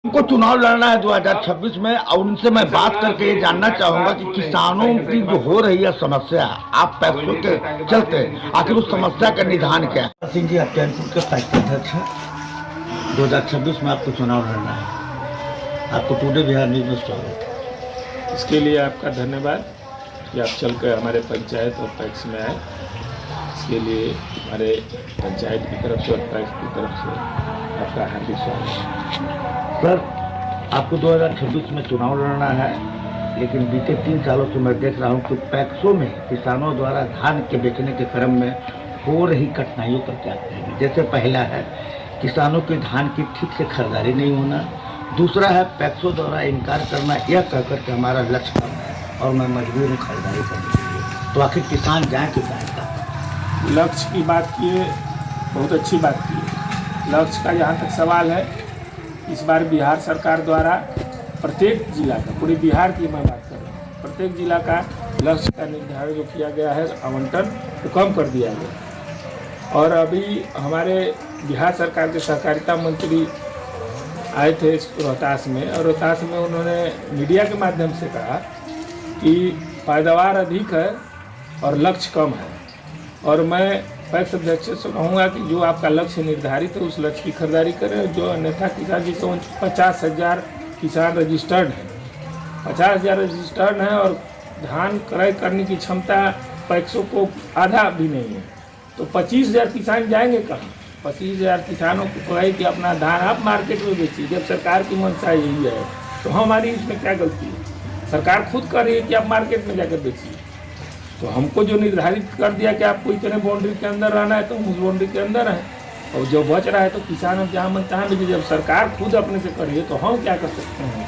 को चुनाव लड़ना है 2026 में और उनसे मैं बात करके ये जानना चाहूंगा कि किसानों की जो हो रही है समस्या, आप पैसों के चलते आखिर उस समस्या का निदान क्या है? सिंह जी, आप चैनपुर के पार्टी अध्यक्ष हैं। 2026 में आपको चुनाव लड़ना है। आपको टुडे बिहार न्यूज में स्वागत है। इसके लिए आपका धन्यवाद कि आप चल कर हमारे पंचायत और पैक्स में आए। इसके लिए हमारे पंचायत की तरफ से और पैक्स की तरफ से आपका हार्दिक स्वागत है। सर, आपको 2026 में चुनाव लड़ना है, लेकिन बीते 3 सालों से मैं देख रहा हूँ कि पैक्सों में किसानों द्वारा धान के बेचने के क्रम में हो रही कठिनाइयों पर क्या कहेंगे? जैसे पहला है किसानों के धान की ठीक से खरीदारी नहीं होना, दूसरा है पैक्सों द्वारा इनकार करना यह कहकर के हमारा लक्ष्य कम है और मैं मजबूर हूँ खरीदारी करने के लिए। तो आखिर किसान जाए कि जाए? लक्ष्य की बात की है, बहुत अच्छी बात की है। लक्ष्य का जहाँ तक सवाल है, इस बार बिहार सरकार द्वारा प्रत्येक जिला का, पूरे बिहार की मैं बात कर रहा हूँ, प्रत्येक जिला का लक्ष्य का निर्धारण जो किया गया है, आवंटन वो कम कर दिया गया। और अभी हमारे बिहार सरकार के सहकारिता मंत्री आए थे रोहतास में, और रोहतास में उन्होंने मीडिया के माध्यम से कहा कि पैदावार अधिक है और लक्ष्य कम है। और मैं पैक्स अध्यक्ष से कहूँगा कि जो आपका लक्ष्य निर्धारित है उस लक्ष्य की खरीदारी करें। जो अन्यथा किसान जिसे 50,000 किसान रजिस्टर्ड हैं, 50,000 रजिस्टर्ड हैं और धान क्रय करने की क्षमता पैक्सों को आधा भी नहीं है, तो 25,000 किसान जाएंगे कहाँ? 25,000 किसानों को कहे कि अपना धान आप मार्केट में बेचिए। जब सरकार की मंशा यही है तो हमारी इसमें क्या गलती है? सरकार खुद कह रही है कि आप मार्केट में जाकर बेचिए, तो हमको जो निर्धारित कर दिया कि आपको इतने बाउंड्री के अंदर रहना है तो हम उस बाउंड्री के अंदर हैं, और जो बच रहा है तो किसान अब जहाँ मन तहाँ बेचिए। जब सरकार खुद अपने से करिए तो हम क्या कर सकते हैं?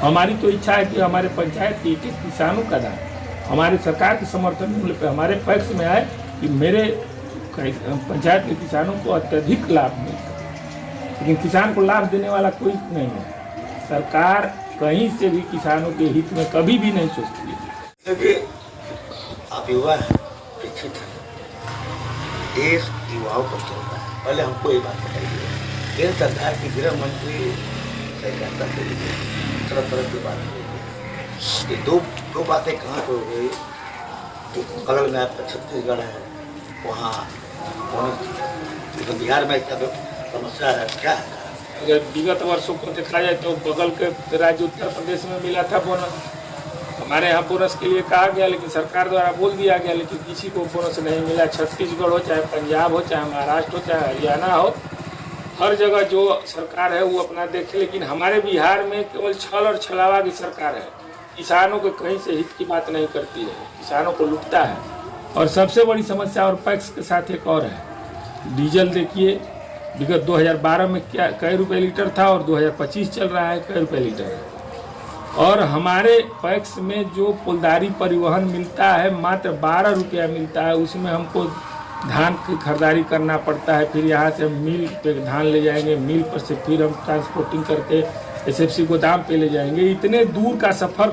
हमारी तो इच्छा है कि हमारे पंचायत के एक किसानों का दाम हमारे सरकार के समर्थन मूल्य पर हमारे पैक्स में आए कि मेरे पंचायत के किसानों को अत्यधिक लाभ मिल सके। लेकिन किसान को लाभ देने वाला कोई नहीं है। सरकार कहीं से भी किसानों के हित में कभी भी नहीं सोचती है। आप युवा हैं, शिक्षित हैं, देश युवाओं पर चलता है। पहले हमको ये बात बताइए, केंद्र सरकार की गृह मंत्री सहकारिता के लिए तरह तरह की बात हो गई। ये दो बातें कहाँ पर हो गई? तो कलर में आपका छत्तीसगढ़ है, वहाँ तो बिहार में इसका समस्या है क्या है? अगर विगत वर्षों को देखा जाए तो बगल के राज्य उत्तर प्रदेश में मिला था बोनस, हमारे यहाँ बोनस के लिए कहा गया, लेकिन सरकार द्वारा बोल दिया गया, लेकिन किसी को बोनस नहीं मिला। छत्तीसगढ़ हो, चाहे पंजाब हो, चाहे महाराष्ट्र हो, चाहे हरियाणा हो, हर जगह जो सरकार है वो अपना देखे। लेकिन हमारे बिहार में केवल छल और छलावा की सरकार है। किसानों के कहीं से हित की बात नहीं करती है, किसानों को लुटता है। और सबसे बड़ी समस्या और पैक्स के साथ एक और है, डीजल देखिए, विगत 2012 में क्या कई रुपये लीटर था और 2025 चल रहा है कई रुपये लीटर है। और हमारे पैक्स में जो पुलदारी परिवहन मिलता है मात्र 12 रुपया मिलता है, उसमें हमको धान की खरीदारी करना पड़ता है। फिर यहाँ से मिल पे धान ले जाएंगे, मिल पर से फिर हम ट्रांसपोर्टिंग करके SFC गोदाम पे ले जाएंगे। इतने दूर का सफ़र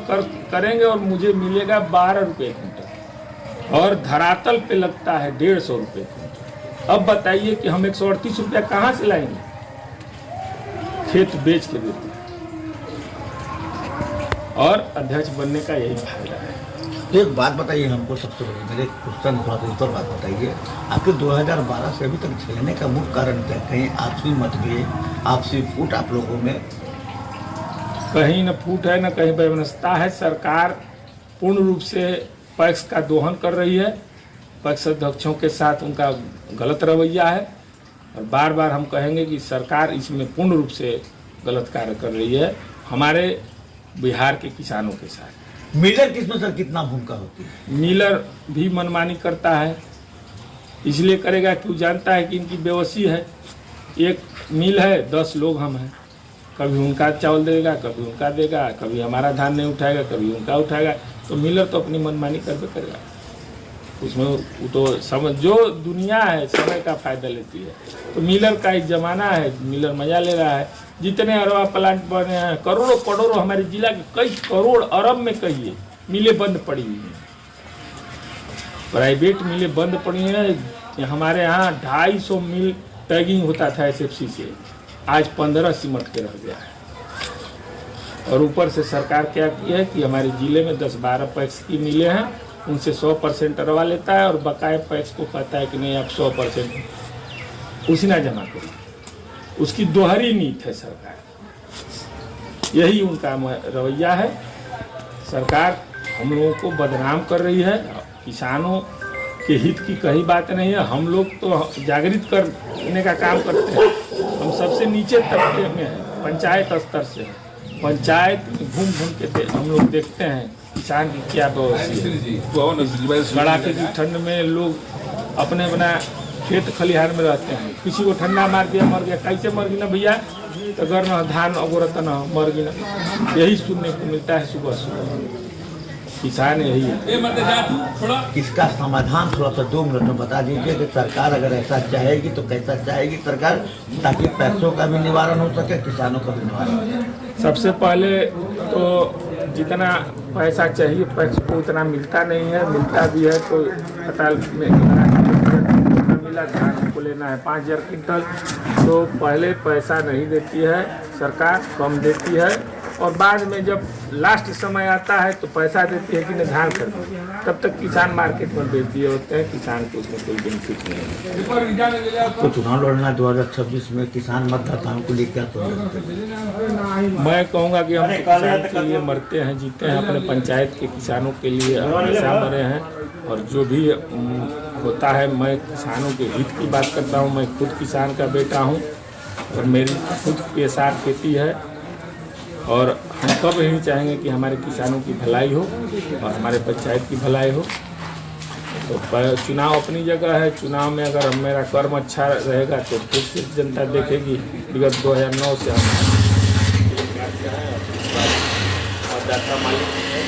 करेंगे और मुझे मिलेगा 12 रुपये क्विंटल, और धरातल पे लगता है 150 रुपये क्विंटल। अब बताइए कि हम 138 रुपया कहाँ से लाएंगे? खेत बेच के देते हैं। और अध्यक्ष बनने का यही फायदा है। एक बात बताइए हमको, सबसे बड़ी मेरे क्वेश्चन थोड़ा सा ऊपर बात बताइए, आखिर 2012 से अभी तक झेलने का मुख्य कारण क्या? कहीं आपसी मतभेद, आपसी फूट आप लोगों में? कहीं न फूट है न कहीं व्यवस्था है। सरकार पूर्ण रूप से पैक्स का दोहन कर रही है। पैक्स अध्यक्षों के साथ उनका गलत रवैया है, और बार बार हम कहेंगे कि सरकार इसमें पूर्ण रूप से गलत कार्य कर रही है हमारे बिहार के किसानों के साथ। मिलर किसमें सर कितना भूमिका होती है? मिलर भी मनमानी करता है, इसलिए करेगा कि वो जानता है कि इनकी बेवसी है। एक मिल है, 10 लोग हम हैं, कभी उनका चावल देगा, कभी उनका देगा, कभी हमारा धान नहीं उठाएगा, कभी उनका उठाएगा। तो मिलर तो अपनी मनमानी करके करेगा। उसमें वो तो समझ, जो दुनिया है समय का फायदा लेती है। तो मिलर का एक ज़माना है, मिलर मजा ले रहा है। जितने अरबा प्लांट बने हैं, करोड़ों करोड़ों, हमारे जिला के कई करोड़ अरब में कहिए मिलें बंद पड़ी हुई हैं, प्राइवेट मिलें बंद पड़ी हैं। हमारे यहाँ 250 मिल टैगिंग होता था SFC से, आज 15 सिमट के रह गया है। और ऊपर से सरकार क्या की है कि हमारे ज़िले में 10-12 पैक्स की मिले हैं, उनसे 100% अरवा लेता है और बकाया पैक्स को कहता है कि नहीं आप 100% उसीना जमा करो। उसकी दोहरी नीति है सरकार, यही उनका रवैया है। सरकार हम लोगों को बदनाम कर रही है, किसानों के हित की कहीं बात नहीं है। हम लोग तो जागृत करने का काम करते हैं, हम सबसे नीचे तबके में हैं, पंचायत स्तर से हैं। पंचायत घूम के हम लोग देखते हैं किसान की क्या व्यवस्था। कड़ाके की ठंड में लोग अपने अपना खेत खलिहान में रहते हैं, किसी को ठंडा मार दिया मर गया, कैसे मर गई ना भैया, तो अगर न धान अगोरत न मर गई ना, यही सुनने को मिलता है सुबह सुबह। किसान यही है। इसका समाधान थोड़ा सा 2 मिनट में बता दीजिए कि सरकार अगर ऐसा चाहेगी तो कैसा चाहेगी सरकार, ताकि पैसों का भी निवारण हो सके, किसानों का भी निवारण हो सके। सबसे पहले तो जितना पैसा चाहिए पैक्स को उतना मिलता नहीं है, मिलता भी है तो अस्पताल में मिला, धान को लेना है 5000 क्विंटल, तो पहले पैसा नहीं देती है सरकार, कम देती है, और बाद में जब लास्ट समय आता है तो पैसा देती है कि नहीं धान खरीदो, तब तक किसान मार्केट में बेचती होते हैं, किसान को उसमें कोई बेनिफिट नहीं है। तो चुनाव लड़ना 2026 में किसान मतदाताओं को लिए क्या सोच? मैं कहूँगा कि हम किसान के लिए मरते हैं जीते हैं, अपने पंचायत के किसानों के लिए हमेशा मरे हैं, और जो भी होता है मैं किसानों के हित की बात करता हूँ। मैं खुद किसान का बेटा हूँ और मेरी खुद पेशार खेती है, और हम कब नहीं चाहेंगे कि हमारे किसानों की भलाई हो और हमारे पंचायत की भलाई हो। तो चुनाव अपनी जगह है, चुनाव में अगर मेरा कर्म अच्छा रहेगा तो फिर से जनता देखेगी। विगत 2009 से हम मतदाता मालिक है,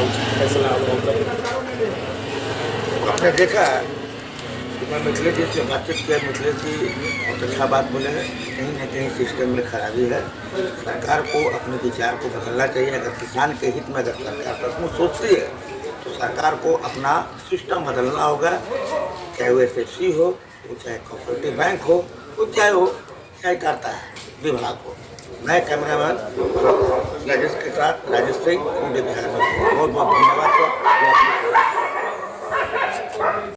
उचित फैसला आपने देखा कि मैं मिथिलेश जी से बातचीत किया, मिथिलेश जी बहुत अच्छा बात बोले हैं, कहीं ना कहीं सिस्टम में खराबी है, सरकार को अपने विचार को बदलना चाहिए। अगर किसान के हित में अगर सरकार सचमुच सोचती है तो सरकार को अपना सिस्टम बदलना होगा, चाहे वो SHC हो, चाहे कोऑपरेटिव बैंक हो, चाहे करता है विभाग हो। मैं कैमरामैन राजेश के साथ राजेश सिंह, बिहार में। बहुत बहुत धन्यवाद।